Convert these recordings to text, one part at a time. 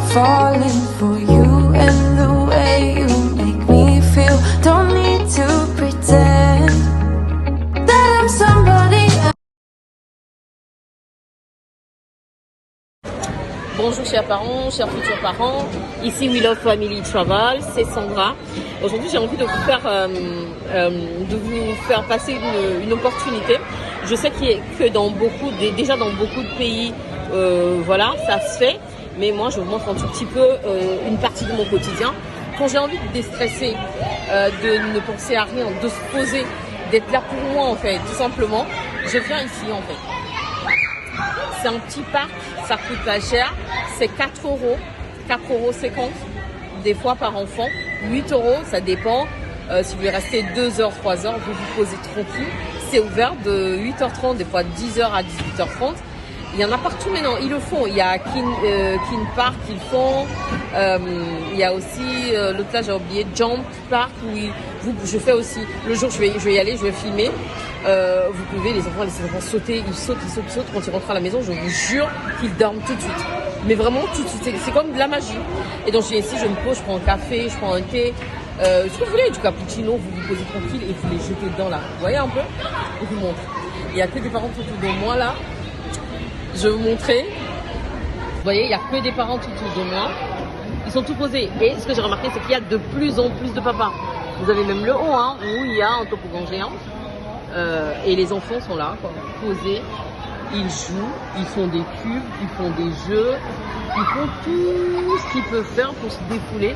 falling for you and the way you make me feel. Don't need to pretend that I'm somebody else. Bonjour chers parents, chers futurs parents, ici We Love Family Travel, c'est Sandra. Aujourd'hui j'ai envie de vous faire passer une opportunité. Je sais que déjà dans beaucoup de pays, voilà, ça se fait, mais moi je vous montre un tout petit peu une partie de mon quotidien. Quand j'ai envie de déstresser, de ne penser à rien, de se poser, d'être là pour moi en fait, tout simplement, je viens ici en fait. C'est un petit parc, ça coûte pas cher, c'est 4 €, 4,50 € des fois par enfant, 8 €, ça dépend. Si vous voulez rester 2 heures, 3 heures, vous vous posez tranquille. C'est ouvert de 8h30, des fois 10h à 18h30. Il y en a partout maintenant, ils le font. Il y a King Park, ils le font. Il y a aussi, l'autre là j'ai oublié, Jump Park, où je fais aussi. Le jour je vais y aller, je vais filmer. Vous pouvez les enfants sauter, ils sautent. Quand ils rentrent à la maison, je vous jure qu'ils dorment tout de suite. Mais vraiment tout de suite, c'est comme de la magie. Et donc je viens ici, je me pose, je prends un café, je prends un thé. Ce que vous voulez, du cappuccino, vous vous posez tranquille et vous les jetez dedans là. Vous voyez un peu? Je vous montre. Il n'y a que des parents tout autour de moi là. Je vais vous montrer. Vous voyez, il n'y a que des parents tout autour de moi. Ils sont tout posés. Et ce que j'ai remarqué, c'est qu'il y a de plus en plus de papas. Vous avez même le haut, hein, où il y a un toboggan géant. Et les enfants sont là, quoi, posés. Ils jouent, ils font des cubes, ils font des jeux. Ils font tout ce qu'ils peuvent faire pour se défouler.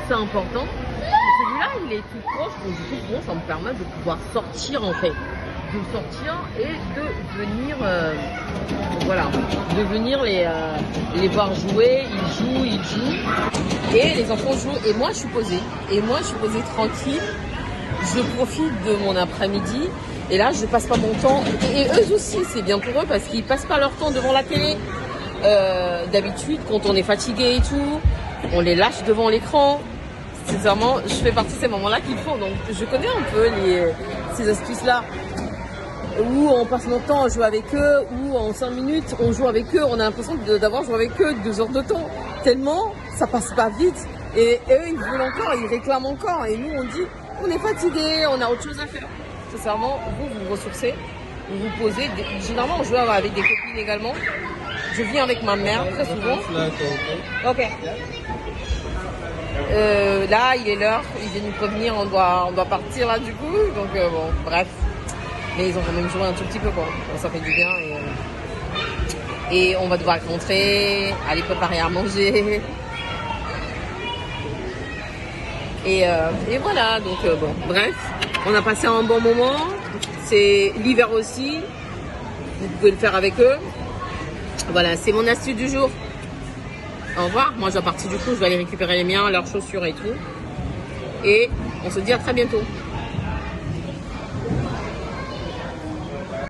C'est important. Celui-là, il est tout proche. Donc du coup, bon, ça me permet de pouvoir sortir en fait. De sortir et de venir voilà, de venir les voir jouer. Ils jouent et les enfants jouent et moi je suis posée tranquille, je profite de mon après-midi et là je passe pas mon temps et eux aussi c'est bien pour eux parce qu'ils passent pas leur temps devant la télé. D'habitude quand on est fatigué et tout on les lâche devant l'écran. Sincèrement je fais partie de ces moments là qu'ils font, donc je connais un peu ces astuces là où on passe notre temps à jouer avec eux, ou en 5 minutes on joue avec eux, on a l'impression d'avoir joué avec eux 2 heures de temps, tellement ça passe pas vite, et eux ils veulent encore, ils réclament encore, et nous on dit on est fatigué, on a autre chose à faire. Sincèrement, vous ressourcez, vous vous posez, généralement on joue avec des copines également, je viens avec ma mère très souvent. Ok. Là il est l'heure, ils viennent nous prévenir, on doit partir là du coup, donc bon, bref. Mais ils ont quand même joué un tout petit peu quoi, ça fait du bien et on va devoir rentrer, aller préparer à manger et voilà donc bon bref, on a passé un bon moment, c'est l'hiver aussi, vous pouvez le faire avec eux. Voilà, c'est mon astuce du jour. Au revoir, moi je dois partir du coup, je vais aller récupérer les miens, leurs chaussures et tout, et on se dit à très bientôt.